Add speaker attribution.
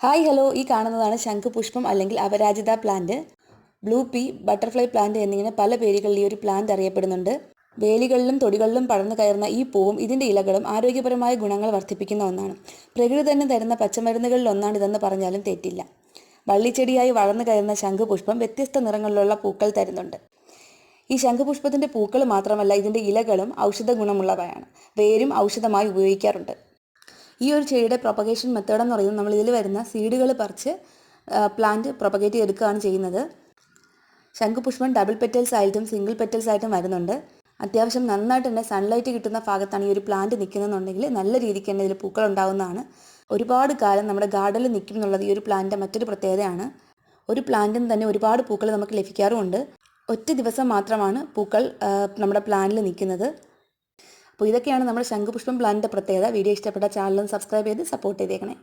Speaker 1: Hi hello ഈ കാണുന്നതാണ് ശംഖുപുഷ്പം അല്ലെങ്കിൽ അപരാജിത plant. Blue pea, butterfly plant എന്നിങ്ങനെ പല പേരുകളിൽ ഈ ഒരു പ്ലാന്റ് അറിയപ്പെടുന്നുണ്ട്. വേലികളിലും തൊടികളിലും പടർന്നു കയറുന്ന ഈ പൂവും ഇതിൻ്റെ ഇലകളും ആരോഗ്യപരമായ ഗുണങ്ങൾ വർദ്ധിപ്പിക്കുന്ന ഒന്നാണ്. പ്രകൃതി തന്നെ തരുന്ന പച്ചമരുന്നുകളിൽ ഒന്നാണിതെന്ന് പറഞ്ഞാലും തെറ്റില്ല. വള്ളിച്ചെടിയായി വളർന്നു കയറുന്ന ശംഖുപുഷ്പം വ്യത്യസ്ത നിറങ്ങളിലുള്ള പൂക്കൾ തരുന്നുണ്ട്. ഈ ശംഖുപുഷ്പത്തിൻ്റെ പൂക്കൾ മാത്രമല്ല ഇതിൻ്റെ ഇലകളും ഔഷധ ഗുണമുള്ളവയാണ്. വേരും ഔഷധമായി ഉപയോഗിക്കാറുണ്ട്. ഈ ഒരു ചെടിയുടെ പ്രൊപ്പഗേഷൻ മെത്തേഡ് എന്ന് പറയുന്നത് നമ്മൾ ഇതിൽ വരുന്ന സീഡുകൾ പറിച്ച് പ്ലാന്റ് പ്രൊപ്പഗേറ്റ് ചെയ്തെടുക്കുകയാണ് ചെയ്യുന്നത്. ശംഖുപുഷ്പം ഡബിൾ പെറ്റൽസ് ആയിട്ടും സിംഗിൾ പെറ്റൽസ് ആയിട്ടും വരുന്നുണ്ട്. അത്യാവശ്യം നന്നായിട്ട് തന്നെ സൺലൈറ്റ് കിട്ടുന്ന ഭാഗത്താണ് ഈ ഒരു പ്ലാന്റ് നിൽക്കുന്നതെന്നുണ്ടെങ്കിൽ നല്ല രീതിക്ക് തന്നെ ഇതിൽ പൂക്കൾ ഉണ്ടാകുന്നതാണ്. ഒരുപാട് കാലം നമ്മുടെ ഗാർഡനിൽ നിൽക്കും എന്നുള്ളത് ഈ ഒരു പ്ലാന്റിൻ്റെ മറ്റൊരു പ്രത്യേകതയാണ്. ഒരു പ്ലാന്റിൽ നിന്ന് തന്നെ ഒരുപാട് പൂക്കൾ നമുക്ക് ലഭിക്കാറുമുണ്ട്. ഒറ്റ ദിവസം മാത്രമാണ് പൂക്കൾ നമ്മുടെ പ്ലാന്റിൽ നിൽക്കുന്നത്. അപ്പോൾ ഇതൊക്കെയാണ് നമ്മുടെ ശംഖുപുഷ്പം പ്ലാന്റിൻ്റെ പ്രത്യേകത. വീഡിയോ ഇഷ്ടപ്പെട്ട ചാനലും സബ്സ്ക്രൈബ് ചെയ്ത് സപ്പോർട്ട് ചെയ്തേക്കണേ.